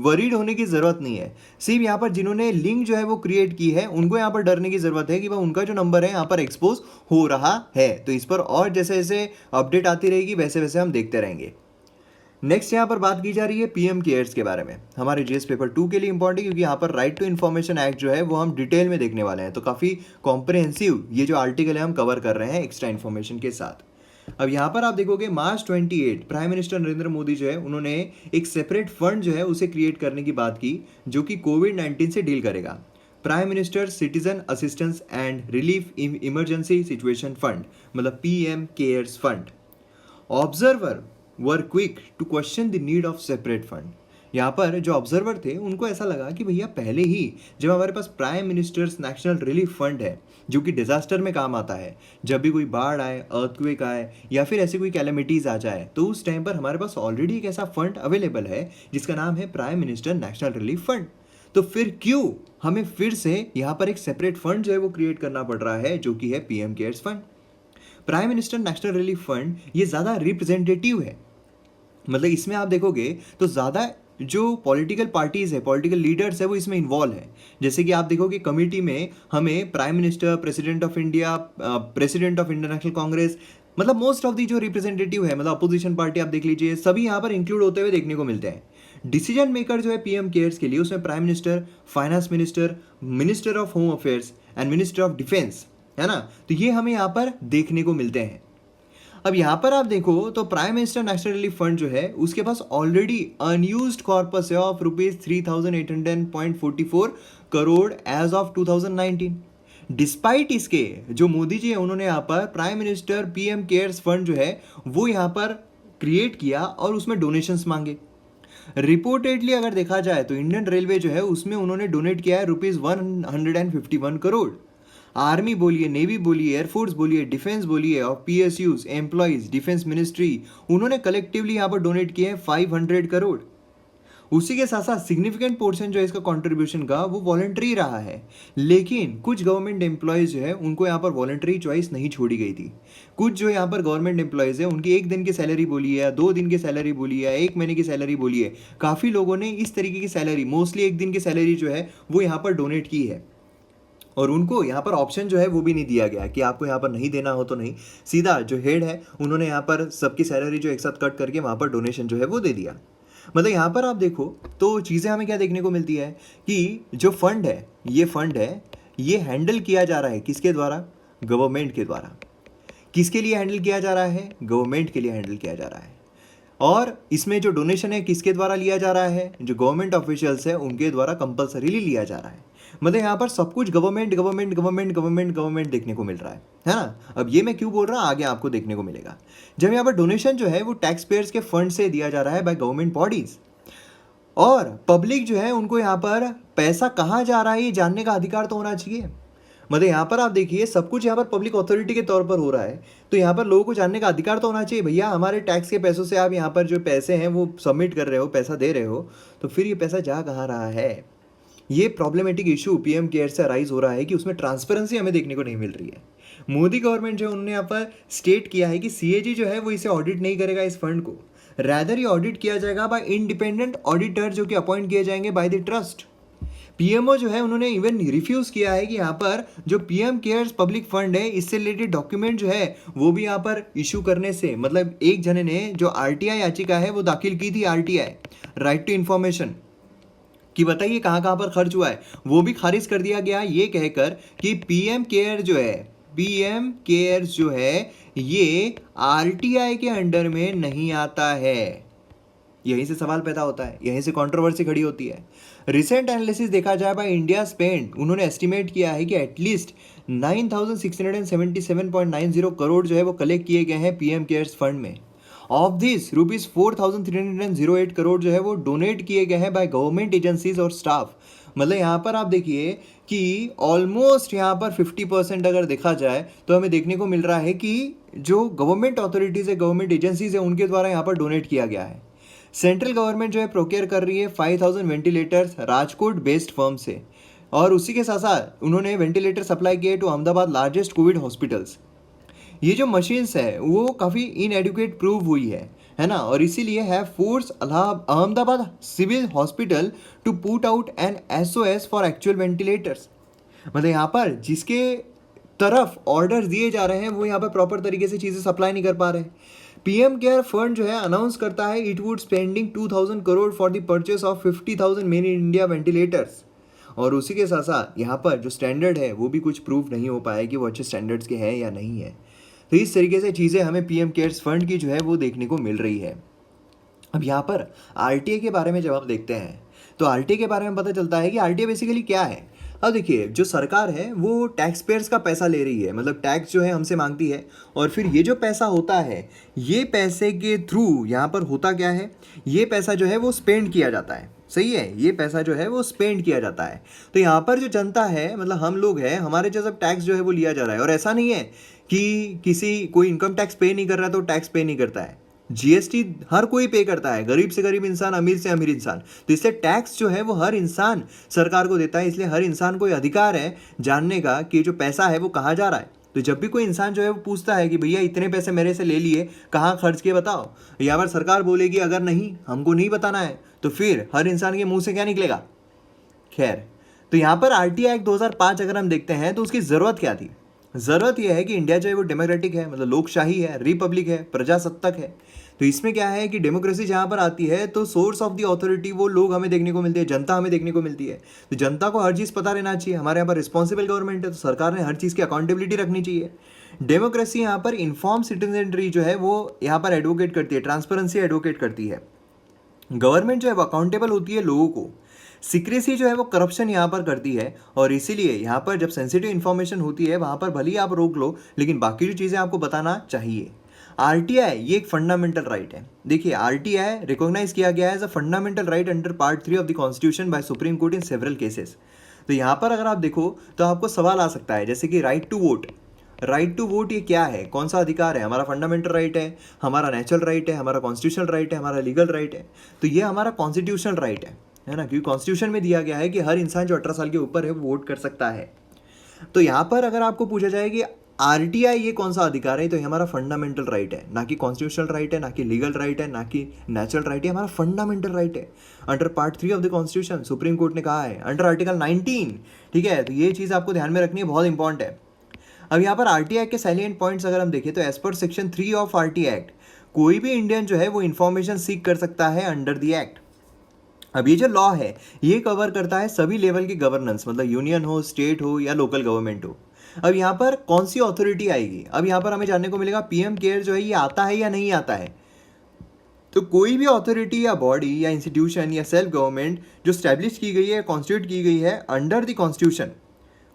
वरीड होने की ज़रूरत नहीं है। सिर्फ यहाँ पर जिन्होंने लिंक जो है वो क्रिएट की है उनको यहाँ पर डरने की ज़रूरत है कि वह उनका जो नंबर है यहाँ पर एक्सपोज हो रहा है। तो इस पर और जैसे जैसे अपडेट आती रहेगी वैसे वैसे हम देखते रहेंगे। नेक्स्ट यहाँ पर बात की जा रही है पीएम केयर्स के बारे में। हमारे जीएस पेपर 2 के लिए इंपॉर्टेंट है, क्योंकि यहाँ पर राइट टू इन्फॉर्मेशन एक्ट जो है वो हम डिटेल में देखने वाले हैं। तो काफ़ी कॉम्प्रिहेंसिव ये जो आर्टिकल है हम कवर कर रहे हैं एक्स्ट्रा इन्फॉर्मेशन के साथ। अब यहाँ पर आप देखोगे मार्च 28 प्राइम मिनिस्टर नरेंद्र मोदी जो है उन्होंने एक सेपरेट फंड जो है उसे क्रिएट करने की बात की, जो कि कोविड-19 से डील करेगा। Prime minister citizen assistance and relief emergency situation fund, मतलब PM cares fund. Observer were quick to question the need of separate fund. यहाँ पर जो ऑब्जर्वर थे उनको ऐसा लगा कि भैया पहले ही जब हमारे पास prime minister's national relief fund है जो कि डिजास्टर में काम आता है, जब भी कोई बाढ़ आए, अर्थक्वेक आए या फिर ऐसी कोई कैलेमिटीज आ जाए, तो उस टाइम पर हमारे पास ऑलरेडी एक ऐसा फंड अवेलेबल है जिसका नाम है prime minister national relief fund. तो फिर क्यों हमें फिर से यहाँ पर एक सेपरेट फंड जो है वो क्रिएट करना पड़ रहा है, जो कि है PM cares fund. Prime minister national relief fund ये ज़्यादा रिप्रेजेंटेटिव है। मतलब इसमें आप देखोगे तो ज़्यादा जो पॉलिटिकल पार्टीज़ है, पॉलिटिकल लीडर्स है, वो इसमें इन्वॉल्व है। जैसे कि आप देखोगे कमेटी में हमें prime minister, president of India, president of Indian national Congress, मतलब मोस्ट ऑफ दी जो रिप्रेजेंटेटिव है, मतलब अपोजिशन पार्टी आप देख लीजिए, सभी यहाँ पर इंक्लूड होते हुए देखने को मिलते हैं। डिसीजन मेकर जो है पीएम केयर्स के लिए उसमें prime minister, finance minister, minister of home affairs and minister of defence, है ना। तो ये हमें यहाँ पर देखने को मिलते हैं। अब यहाँ पर आप देखो तो prime minister national relief fund जो है उसके पास ऑलरेडी अनयूज्ड कॉर्पस है of ₹3,800.44 crore as of 2019। Despite इसके जो मोदी जी है उन्होंने यहाँ पर prime minister PM cares fund जो है वो यहाँ पर क्रिएट किया और उसमें डोनेशंस मांगे। रिपोर्टेडली अगर देखा जाए तो इंडियन रेलवे जो है उसमें उन्होंने डोनेट किया है ₹151 करोड़। आर्मी बोलिए, नेवी बोलिए, एयरफोर्स बोलिए, डिफेंस बोलिए और पीएसयूज, एम्प्लॉयज, डिफेंस मिनिस्ट्री, उन्होंने कलेक्टिवली यहाँ पर डोनेट किए हैं 500 करोड़। उसी के साथ साथ सिग्निफिकेंट पोर्शन जो है इसका कंट्रीब्यूशन का वो वॉलंटरी रहा है। लेकिन कुछ गवर्नमेंट एम्प्लॉयज जो है उनको यहाँ पर वॉलंटरी चॉइस नहीं छोड़ी गई थी। कुछ जो यहाँ पर गवर्नमेंट एम्प्लॉयज है उनकी 1 दिन की सैलरी बोली है, 2 दिन की सैलरी बोली है, 1 महीने की सैलरी बोली है, काफ़ी लोगों ने इस तरीके की सैलरी, मोस्टली 1 दिन की सैलरी जो है वो यहाँ पर डोनेट की है। और उनको यहाँ पर ऑप्शन जो है वो भी नहीं दिया गया कि आपको यहाँ पर नहीं देना हो तो नहीं, सीधा जो हेड है उन्होंने यहाँ पर सबकी सैलरी जो एक साथ कट करके वहाँ पर डोनेशन जो है वो दे दिया। मतलब यहाँ पर आप देखो तो चीज़ें हमें क्या देखने को मिलती है कि जो फंड है ये हैंडल किया जा रहा है किसके द्वारा? गवर्नमेंट के द्वारा। किसके लिए हैंडल किया जा रहा है? गवर्नमेंट के लिए हैंडल किया जा रहा है। और इसमें जो डोनेशन है किसके द्वारा लिया जा रहा है? जो गवर्नमेंट ऑफिशियल्स है उनके द्वारा कंपल्सरीली लिया जा रहा है। मतलब यहाँ पर सब कुछ government government government government government देखने को मिल रहा है ना। अब ये मैं क्यों बोल रहा हूँ आगे आपको देखने को मिलेगा। जब यहाँ पर डोनेशन जो है वो टैक्स पेयर्स के फंड से दिया जा रहा है बाय गवर्नमेंट बॉडीज, और पब्लिक जो है उनको यहाँ पर पैसा कहाँ जा रहा है ये जानने का अधिकार तो होना चाहिए। मतलब यहाँ पर आप देखिए सब कुछ यहाँ पर पब्लिक अथॉरिटी के तौर पर हो रहा है, तो यहाँ पर लोगों को जानने का अधिकार तो होना चाहिए। भैया हमारे टैक्स के पैसों से आप यहाँ पर जो पैसे हैं वो सबमिट कर रहे हो, पैसा दे रहे हो, तो फिर ये पैसा जा कहाँ रहा है? ये प्रॉब्लमेटिक इशू पीएम केयर से अराइज हो रहा है कि उसमें ट्रांसपेरेंसी हमें देखने को नहीं मिल रही है। मोदी गवर्नमेंट जो उन्होंने यहाँ पर स्टेट किया है कि सीएजी जो है वो इसे ऑडिट नहीं करेगा इस फंड को, रैदर ये ऑडिट किया जाएगा बाय इंडिपेंडेंट ऑडिटर जो कि अपॉइंट किए जाएंगे बाय द ट्रस्ट। पीएमओ जो है उन्होंने इवन रिफ्यूज किया है कि यहाँ पर जो पीएम केयर्स पब्लिक फंड है इससे रिलेटेड डॉक्यूमेंट जो है वो भी यहाँ पर इशू करने से, मतलब एक जने ने जो आरटीआई याचिका है वो दाखिल की थी, आरटीआई राइट टू इन्फॉर्मेशन, कि बताइए कहाँ कहाँ पर खर्च हुआ है, वो भी खारिज कर दिया गया ये कहकर कि पीएम केयर्स जो है ये आरटीआई के अंडर में नहीं आता है। यहीं से सवाल पैदा होता है, यहीं से कंट्रोवर्सी खड़ी होती है। रिसेंट एनालिसिस देखा जाए बाय इंडिया स्पेंड, उन्होंने एस्टिमेट किया है कि एटलीस्ट 9,677.90 करोड़ जो है वो कलेक्ट किए गए हैं पीएम केयर्स फंड में। ऑफ दिस ₹4,308 करोड़ जो है वो डोनेट किए गए हैं बाय गवर्नमेंट एजेंसीज और स्टाफ। मतलब यहाँ पर आप देखिए कि ऑलमोस्ट यहाँ पर 50% अगर देखा जाए तो हमें देखने को मिल रहा है कि जो गवर्नमेंट अथॉरिटीज़ है, गवर्नमेंट एजेंसीज है, उनके द्वारा यहाँ पर डोनेट किया गया है। सेंट्रल गवर्नमेंट जो है प्रोक्योर कर रही है 5000 वेंटिलेटर्स राजकोट बेस्ड फर्म से, और उसी के साथ साथ उन्होंने वेंटिलेटर सप्लाई किए to Ahmedabad largest covid hospitals. ये जो मशीन्स है वो काफ़ी इनएडुकेट प्रूव हुई है ना, और इसीलिए है force Ahmedabad civil hospital to put out an SOS for actual ventilators. मतलब यहाँ पर जिसके तरफ ऑर्डर दिए जा रहे हैं वो यहाँ पर प्रॉपर तरीके से चीज़ें सप्लाई नहीं कर पा रहे। PM केयर फंड जो है अनाउंस करता है it would spending 2000 crore for the purchase of 50,000 main India ventilators, और उसी के साथ साथ यहाँ पर जो स्टैंडर्ड है वो भी कुछ प्रूव नहीं हो पाया कि वो अच्छे स्टैंडर्ड्स के हैं या नहीं है। तो इस तरीके से चीज़ें हमें PM केयर्स फंड की जो है वो देखने को मिल रही है। अब यहाँ पर RTA के बारे में जब हम देखते हैं तो RTA के बारे में पता चलता है कि RTA बेसिकली क्या है। अब देखिए, जो सरकार है वो टैक्स पेयर्स का पैसा ले रही है, मतलब टैक्स जो है हमसे मांगती है, और फिर ये जो पैसा होता है ये पैसे के थ्रू यहाँ पर होता क्या है, ये पैसा जो है वो स्पेंड किया जाता है। सही है, ये पैसा जो है वो स्पेंड किया जाता है। तो यहाँ पर जो जनता है, मतलब हम लोग हैं, हमारे जो सब टैक्स जो है वो लिया जा रहा है, और ऐसा नहीं है कि कोई इनकम टैक्स पे नहीं कर रहा है तो टैक्स पे नहीं करता है। GST हर कोई पे करता है, गरीब से गरीब इंसान, अमीर से अमीर इंसान। तो इसलिए टैक्स जो है वो हर इंसान सरकार को देता है, इसलिए हर इंसान को अधिकार है जानने का कि जो पैसा है वो कहाँ जा रहा है। तो जब भी कोई इंसान जो है वो पूछता है कि भैया इतने पैसे मेरे से ले लिए, कहाँ खर्च किए बताओ, या फिर सरकार बोलेगी अगर नहीं हमको नहीं बताना है, तो फिर हर इंसान के मुंह से क्या निकलेगा। खैर, तो यहाँ पर RTA एक्ट 2005 अगर हम देखते हैं तो उसकी ज़रूरत क्या थी। ज़रूरत यह है कि इंडिया जो है वो डेमोक्रेटिक है, मतलब लोकशाही है, रिपब्लिक है, प्रजासत्ताक है। तो इसमें क्या है कि डेमोक्रेसी जहाँ पर आती है तो सोर्स ऑफ द अथॉरिटी वो लोग हमें देखने को मिलते हैं, जनता हमें देखने को मिलती है। तो जनता को हर चीज़ पता रहना चाहिए। हमारे यहाँ पर रिस्पॉन्सिबल गवर्नमेंट है, तो सरकार ने हर चीज़ की अकाउंटेबिलिटी रखनी चाहिए। डेमोक्रेसी यहाँ पर इन्फॉर्म सिटीजनरी जो है वो यहाँ पर एडवोकेट करती है, ट्रांसपेरेंसी एडवोकेट करती है। गवर्नमेंट जो है वो अकाउंटेबल होती है लोगों को। सीक्रेसी जो है वो करप्शन यहाँ पर करती है, और इसीलिए यहाँ पर जब सेंसिटिव इन्फॉर्मेशन होती है वहाँ पर भले ही आप रोक लो, लेकिन बाकी जो चीज़ें आपको बताना चाहिए। RTI ये एक फंडामेंटल राइट है। देखिए, RTI रिकॉग्नाइज किया गया है as a fundamental right under part 3 of the constitution by supreme court in several cases. तो यहाँ पर अगर आप देखो तो आपको सवाल आ सकता है, जैसे कि right to vote. Right to vote ये क्या है, कौन सा अधिकार है? हमारा फंडामेंटल राइट है, हमारा नेचुरल राइट है, हमारा कॉन्स्टिट्यूशनल राइट है, हमारा लीगल राइट है। तो ये हमारा कॉन्स्टिट्यूशनल राइट है ना, क्योंकि कॉन्स्टिट्यूशन में दिया गया है कि हर इंसान जो 18 साल के ऊपर है वो वोट कर सकता है। तो यहाँ पर अगर आपको पूछा जाए कि RTI ये कौन सा अधिकार है, तो ये हमारा फंडामेंटल राइट है, ना कि कॉन्स्टिट्यूशनल राइट है, ना कि लीगल राइट है, ना कि नेचुरल राइट है, हमारा फंडामेंटल राइट है under part 3 of the constitution. Supreme court ने कहा है अंडर आर्टिकल 19। ठीक है, तो ये चीज़ आपको ध्यान में रखनी है, बहुत इंपॉर्टेंट है। अब यहाँ पर RTI एक्ट के सैलिएंट पॉइंट्स अगर हम देखें तो as per section 3 of RTI act कोई भी इंडियन जो है वो इन्फॉर्मेशन सीक कर सकता है अंडर द एक्ट। अब ये जो लॉ है ये कवर करता है सभी लेवल की गवर्नेंस, मतलब यूनियन हो, स्टेट हो या लोकल गवर्नमेंट हो। अब यहाँ पर कौन सी अथॉरिटी आएगी, अब यहाँ पर हमें जानने को मिलेगा PM केयर जो है ये आता है या नहीं आता है। तो कोई भी अथॉरिटी या बॉडी या इंस्टीट्यूशन या सेल्फ गवर्नमेंट जो स्टैब्लिश की गई है, कॉन्स्टिट्यूट की गई है अंडर द कॉन्स्टिट्यूशन,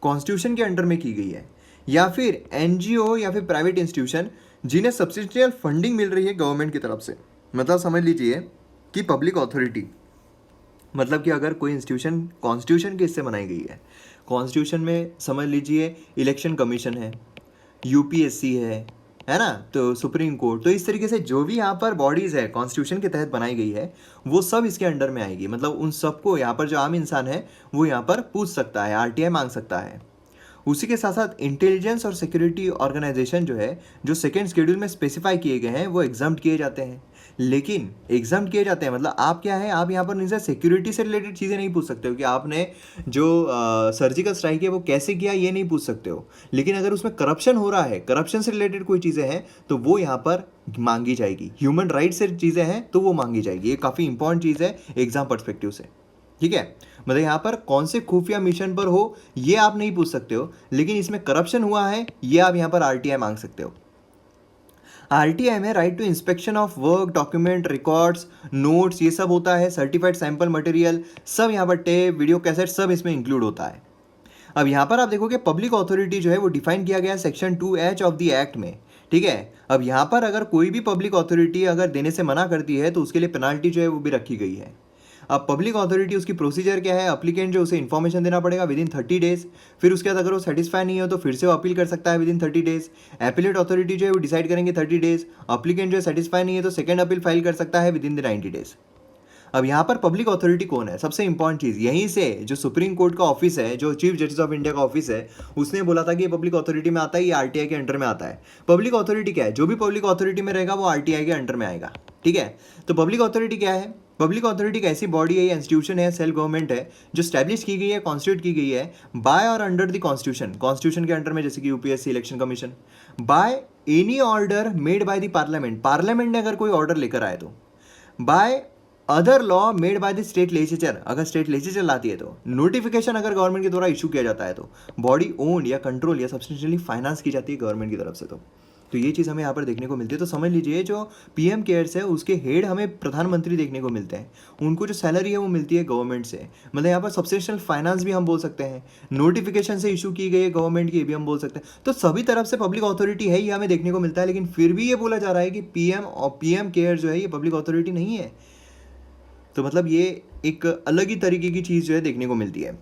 कॉन्स्टिट्यूशन के अंडर में की गई है, या फिर NGO या फिर प्राइवेट इंस्टीट्यूशन जिन्हें सब्सिस्टेंशियल फंडिंग मिल रही है गवर्नमेंट की तरफ से। मतलब समझ लीजिए कि पब्लिक अथॉरिटी, मतलब कि अगर कोई इंस्टीट्यूशन कॉन्स्टिट्यूशन के हिस्से बनाई गई है, कॉन्स्टिट्यूशन में समझ लीजिए इलेक्शन कमीशन है, UPSC है ना, तो सुप्रीम कोर्ट, तो इस तरीके से जो भी यहाँ पर बॉडीज़ है कॉन्स्टिट्यूशन के तहत बनाई गई है वो सब इसके अंडर में आएगी। मतलब उन सबको यहाँ पर जो आम इंसान है वो यहाँ पर पूछ सकता है, RTI मांग सकता है। उसी के साथ साथ इंटेलिजेंस और सिक्योरिटी ऑर्गेनाइजेशन जो है, जो सेकेंड शेड्यूल में स्पेसिफाई किए गए हैं वो एग्जाम्प्ट किए जाते हैं। लेकिन एग्जाम्प्ट किए जाते हैं मतलब आप क्या है, आप यहाँ पर नहीं सिक्योरिटी से रिलेटेड चीज़ें नहीं पूछ सकते हो कि आपने जो सर्जिकल स्ट्राइक है वो कैसे किया, ये नहीं पूछ सकते हो। लेकिन अगर उसमें करप्शन हो रहा है, करप्शन से रिलेटेड कोई चीज़ें हैं तो वो यहाँ पर मांगी जाएगी। ह्यूमन राइट से चीज़ें हैं तो वो मांगी जाएगी। ये काफ़ी इंपॉर्टेंट चीज़ है एग्जाम पर्सपेक्टिव से। ठीक है, मतलब यहाँ पर कौन से खुफिया मिशन पर हो ये आप नहीं पूछ सकते हो, लेकिन इसमें करप्शन हुआ है ये आप यहाँ पर RTI मांग सकते हो। RTI में right to inspection of work, document, records, notes, ये सब होता है। सर्टिफाइड सैंपल मटेरियल सब यहाँ पर, टेप, वीडियो कैसेट सब इसमें इंक्लूड होता है। अब यहाँ पर आप देखोगे पब्लिक अथॉरिटी जो है वो डिफाइन किया गया है section 2H of the act में। ठीक है, अब यहाँ पर अगर कोई भी पब्लिक अथॉरिटी अगर देने से मना करती है तो उसके लिए पेनाल्टी जो है वो भी रखी गई है। अब पब्लिक अथॉरिटी उसकी प्रोसीजर क्या है, अप्लीकेंट जो उसे इन्फॉर्मेशन देना पड़ेगा विद इन 30 डेज, फिर उसके बाद अगर वो सेटिस्फाई नहीं हो तो फिर से वो अपील कर सकता है with in 30 days, appellate authority जो है वो डिसाइड करेंगे 30 डेज, अप्लीकेंट जो है सेटिस्फाई नहीं है तो सेकंड अपील फाइल कर सकता है विद इन द 90 डेज। अब यहाँ पर पब्लिक अथॉरिटी कौन है, सबसे इंपॉर्टेंट चीज़ यहीं से जो सुप्रीम कोर्ट का ऑफिस है, जो चीफ जस्टिस ऑफ इंडिया का ऑफिस है, उसने बोला था कि ये पब्लिक अथॉरिटी में आता है, ये आरटीआई के अंडर में आता है। पब्लिक अथॉरिटी क्या है, जो भी पब्लिक अथॉरिटी में रहेगा वो आरटीआई के अंडर में आएगा, ठीक है। तो पब्लिक अथॉरिटी क्या है, पब्लिक अथॉरिटी एक ऐसी बॉडी है, इंस्टीट्यूशन है, सेल्फ गवर्नमेंट है, जो स्टैब्लिश की गई है, कॉन्स्टिट्यूट की गई है बाय और अंडर द कॉन्स्टिट्यूशन, कॉन्स्टिट्यूशन के अंडर में, जैसे कि UPSC election commission, by any order made by the parliament, parliament ने अगर कोई ऑर्डर लेकर आए तो, by other law made by the state legislature, अगर स्टेट लेजिस्लेचर लाती है तो, नोटिफिकेशन अगर गवर्नमेंट के द्वारा इशू किया जाता है तो, बॉडी ओन या कंट्रोल या सब्सटेंशियली फाइनेंस की जाती है गवर्नमेंट की तरफ से। तो ये चीज़ हमें यहाँ पर देखने को मिलती है। तो समझ लीजिए जो पीएम केयर्स है उसके हेड हमें प्रधानमंत्री देखने को मिलते हैं, उनको जो सैलरी है वो मिलती है गवर्नमेंट से, मतलब यहाँ पर सब्सटेंशियल फाइनेंस भी हम बोल सकते हैं, नोटिफिकेशन से इशू की गई है गवर्नमेंट की, ये भी हम बोल सकते हैं। तो सभी तरफ से पब्लिक अथॉरिटी है, ये हमें देखने को मिलता है, लेकिन फिर भी ये बोला जा रहा है कि पीएम और पीएम केयर जो है ये पब्लिक अथॉरिटी नहीं है। तो मतलब ये एक अलग ही तरीके की चीज़ जो है देखने को मिलती है।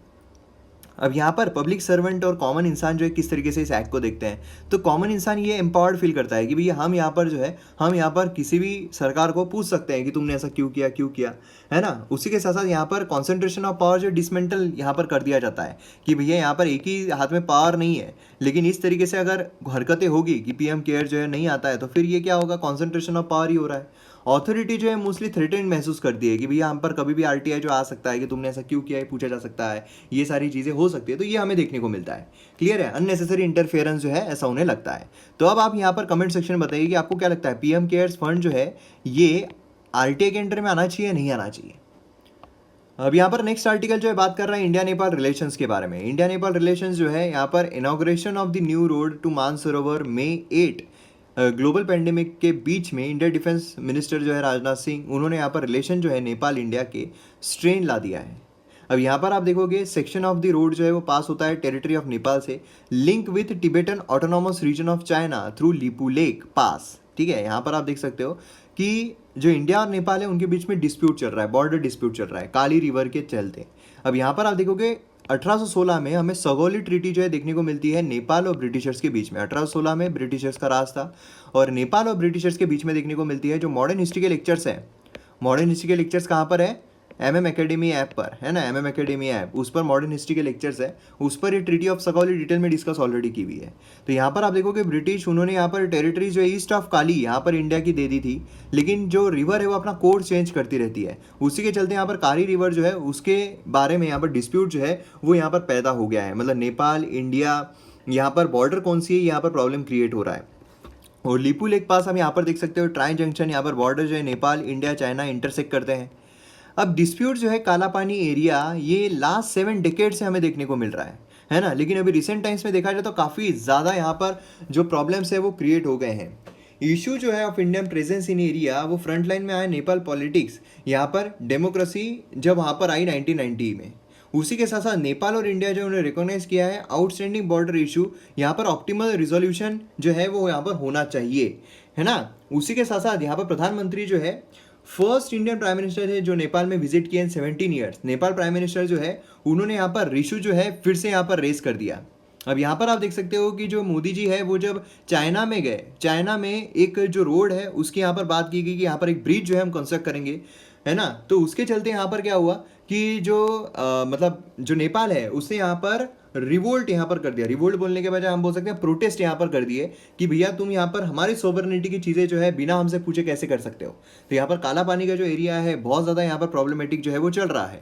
अब यहाँ पर पब्लिक सर्वेंट और कॉमन इंसान जो है किस तरीके से इस एक्ट को देखते हैं, तो कॉमन इंसान ये एम्पावर्ड फील करता है कि भैया हम यहाँ पर जो है, हम यहाँ पर किसी भी सरकार को पूछ सकते हैं कि तुमने ऐसा क्यों किया, है ना। उसी के साथ साथ यहाँ पर कॉन्सेंट्रेशन ऑफ पावर जो डिसमेंटल यहाँ पर कर दिया जाता है कि भैया यहाँ पर एक ही हाथ में पावर नहीं है, लेकिन इस तरीके से अगर हरकतें होगी कि पीएम केयर जो है नहीं आता है तो फिर ये क्या होगा, कॉन्सेंट्रेशन ऑफ पावर ही हो रहा है। अथॉरिटी जो है मोस्टली थ्रेटेंड महसूस करती है कि भैया हम पर कभी भी आरटीआई जो आ सकता है कि तुमने ऐसा क्यों किया है, पूछा जा सकता है, ये सारी चीज़ें हो सकती है। तो ये हमें देखने को मिलता है, क्लियर है, अननेसेसरी इंटरफेरेंस जो है ऐसा उन्हें लगता है। तो अब आप यहाँ पर कमेंट सेक्शन में बताइए कि आपको क्या लगता है, पीएम केयर्स फंड जो है ये आरटीआई के अंडर में आना चाहिए, नहीं आना चाहिए। अब यहाँ पर नेक्स्ट आर्टिकल जो है बात कर रहा है इंडिया नेपाल रिलेशंस के बारे में। इंडिया नेपाल रिलेशंस जो है यहाँ पर inauguration of the new road to Mansarovar May 8 global pandemic के बीच में इंडिया डिफेंस मिनिस्टर जो है राजनाथ सिंह, उन्होंने यहाँ पर रिलेशन जो है नेपाल इंडिया के स्ट्रेन ला दिया है। अब यहाँ पर आप देखोगे सेक्शन ऑफ द रोड जो है वो पास होता है टेरिटरी ऑफ नेपाल से, link with Tibetan autonomous region of China through Lipu Lekh pass, ठीक है। यहाँ पर आप देख सकते हो कि जो इंडिया और नेपाल है उनके बीच में डिस्प्यूट चल रहा है, बॉर्डर डिस्प्यूट चल रहा है काली रिवर के चलते। अब यहाँ पर आप देखोगे 1816 में हमें सगौली ट्रीटी जो है देखने को मिलती है नेपाल और ब्रिटिशर्स के बीच में। 1816 में ब्रिटिशर्स का राज था और नेपाल और ब्रिटिशर्स के बीच में देखने को मिलती है। जो मॉडर्न हिस्ट्री के लेक्चर्स है, मॉडर्न हिस्ट्री के लेक्चर्स कहाँ पर है, MM एकेडमी ऐप पर है ना, MM एकेडमी ऐप, उस पर मॉडर्न हिस्ट्री के लेक्चर्स है, उस पर ये ट्रीटी ऑफ सगौली डिटेल में डिस्कस ऑलरेडी की हुई है। तो यहाँ पर आप देखोगे ब्रिटिश उन्होंने यहाँ पर टेरिटरी जो है ईस्ट ऑफ काली यहाँ पर इंडिया की दे दी थी, लेकिन जो रिवर है वो अपना कोर्स चेंज करती रहती है, उसी के चलते यहाँ पर काली रिवर जो है उसके बारे में यहाँ पर डिस्प्यूट जो है वो यहाँ पर पैदा हो गया है। मतलब नेपाल इंडिया यहाँ पर बॉर्डर कौन सी है, यहाँ पर प्रॉब्लम क्रिएट हो रहा है। और लिपू लेक पास हम यहाँ पर देख सकते हो ट्राई जंक्शन, यहाँ पर बॉर्डर जो है नेपाल इंडिया चाइना इंटरसेक्ट करते हैं। अब डिस्प्यूट जो है काला पानी एरिया ये लास्ट 7 डिकेड से हमें देखने को मिल रहा है ना, लेकिन अभी रिसेंट टाइम्स में देखा जाए तो काफ़ी ज़्यादा यहाँ पर जो प्रॉब्लम्स है वो क्रिएट हो गए हैं। इशू जो है of Indian presence in area वो फ्रंट लाइन में आया नेपाल पॉलिटिक्स, यहाँ पर डेमोक्रेसी जब वहाँ पर आई 1990 में, उसी के साथ साथ नेपाल और इंडिया जो उन्होंने रिकॉग्नाइज किया है आउटस्टैंडिंग बॉर्डर इशू, यहाँ पर ऑप्टिमल रिजोल्यूशन जो है वो यहाँ पर होना चाहिए, है ना। उसी के साथ साथ यहाँ पर प्रधानमंत्री जो है फर्स्ट इंडियन प्राइम मिनिस्टर है जो नेपाल में विजिट किए इन 17 ईयर्स। नेपाल प्राइम मिनिस्टर जो है उन्होंने यहाँ पर इशू जो है फिर से यहाँ पर रेस कर दिया। अब यहाँ पर आप देख सकते हो कि जो मोदी जी है वो जब चाइना में गए, चाइना में एक जो रोड है उसकी यहाँ पर बात की गई कि यहाँ पर एक ब्रिज जो है हम कंस्ट्रक्ट करेंगे, है ना। तो उसके चलते यहाँ पर क्या हुआ कि जो मतलब जो नेपाल है उसने यहाँ पर रिवोल्ट यहाँ पर कर दिया, रिवोल्ट बोलने के बजाय हम बोल सकते हैं प्रोटेस्ट यहाँ पर कर दिए कि भैया तुम यहाँ पर हमारी सोवरेनिटी की चीज़ें जो है बिना हमसे पूछे कैसे कर सकते हो। तो यहाँ पर काला पानी का जो एरिया है बहुत ज़्यादा यहाँ पर प्रॉब्लमेटिक जो है वो चल रहा है।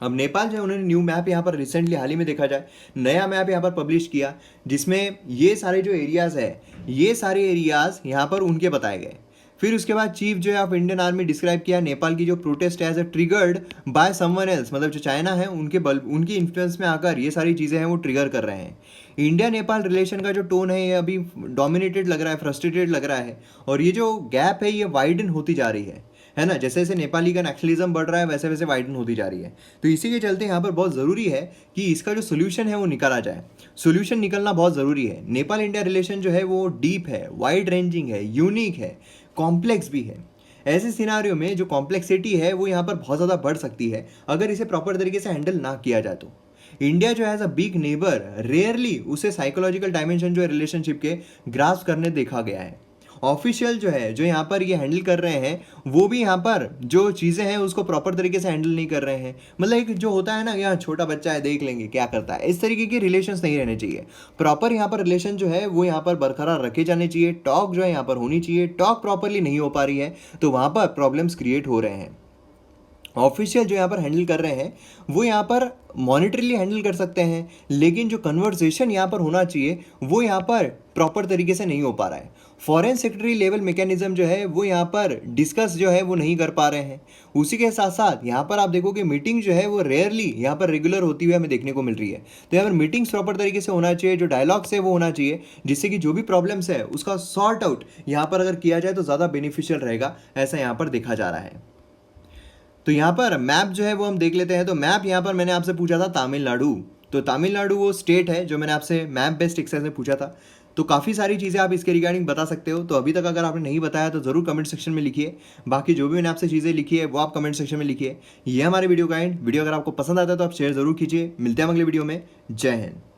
अब नेपाल जो है उन्होंने न्यू मैप यहाँ पर रिसेंटली हाल ही में देखा जाए नया मैप यहाँ पर पब्लिश किया, जिसमें ये सारे जो एरियाज़ है ये सारे एरियाज़ यहाँ पर उनके बताए गए। फिर उसके बाद चीफ जो है ऑफ इंडियन आर्मी डिस्क्राइब किया नेपाल की जो protest as a triggered by someone else, मतलब जो चाइना है उनकी इन्फ्लुएंस में आकर ये सारी चीज़ें हैं वो ट्रिगर कर रहे हैं। इंडिया नेपाल रिलेशन का जो टोन है ये अभी डोमिनेटेड लग रहा है, फ्रस्ट्रेटेड लग रहा है, और ये जो गैप है ये वाइडन होती जा रही है ना। जैसे जैसे नेपाली का नेशनलिज्म बढ़ रहा है वैसे वैसे वाइडन होती जा रही है। तो इसी के चलते यहाँ पर बहुत ज़रूरी है कि इसका जो सोल्यूशन है वो निकाला जाए, सोल्यूशन निकलना बहुत ज़रूरी है। नेपाल इंडिया रिलेशन जो है वो डीप है, वाइड रेंजिंग है, यूनिक है, कॉम्प्लेक्स भी है, ऐसे सिनारियो में जो कॉम्प्लेक्सिटी है वो यहाँ पर बहुत ज़्यादा बढ़ सकती है अगर इसे प्रॉपर तरीके से हैंडल ना किया जाए तो। इंडिया जो as a big neighbour rarely उसे साइकोलॉजिकल डायमेंशन जो है रिलेशनशिप के ग्रास्प करने देखा गया है। ऑफिशियल जो है जो यहाँ पर ये हैंडल कर रहे हैं वो भी यहाँ पर जो चीज़ें हैं उसको प्रॉपर तरीके से हैंडल नहीं कर रहे हैं। मतलब एक जो होता है ना, यहाँ छोटा बच्चा है देख लेंगे क्या करता है, इस तरीके के रिलेशंस नहीं रहने चाहिए। प्रॉपर यहाँ पर रिलेशन जो है वो यहाँ पर बरकरार रखे जाने चाहिए। टॉक जो है यहाँ पर होनी चाहिए। टॉक प्रॉपरली नहीं हो पा रही है तो वहाँ पर प्रॉब्लम्स क्रिएट हो रहे हैं। ऑफिशियल जो यहाँ पर हैंडल कर रहे हैं वो यहाँ पर मॉनिटरली हैंडल कर सकते हैं, लेकिन जो कन्वर्सेशन यहाँ पर होना चाहिए वो यहाँ पर प्रॉपर तरीके से नहीं हो पा रहा है। फॉरेन सेक्रेटरी लेवल मैकेनिज्म जो है वो यहाँ पर डिस्कस जो है वो नहीं कर पा रहे हैं। उसी के साथ साथ यहाँ पर आप देखो कि मीटिंग जो है वो रेयरली यहाँ पर रेगुलर होती हुई हमें देखने को मिल रही है। तो यहाँ पर मीटिंग्स प्रॉपर तरीके से होना चाहिए, जो डायलॉग्स है वो होना चाहिए, जिससे कि जो भी प्रॉब्लम्स है उसका सॉर्ट आउट यहाँ पर अगर किया जाए तो ज़्यादा बेनिफिशियल रहेगा, ऐसा यहाँ पर देखा जा रहा है। तो यहाँ पर मैप जो है वो हम देख लेते हैं। तो मैप यहाँ पर मैंने आपसे पूछा था तमिलनाडु। तो तमिलनाडु वो स्टेट है जो मैंने आपसे मैप बेस्ड एक्सरसाइज में पूछा था। तो काफ़ी सारी चीज़ें आप इसके रिगार्डिंग बता सकते हो। तो अभी तक अगर आपने नहीं बताया तो ज़रूर कमेंट सेक्शन में लिखिए। बाकी जो भी मैंने आपसे चीज़ें लिखी है वो आप कमेंट सेक्शन में लिखिए। ये हमारे वीडियो का एंड। वीडियो अगर आपको पसंद आता है तो आप शेयर ज़रूर कीजिए। मिलते हैं अगले वीडियो में। जय हिंद।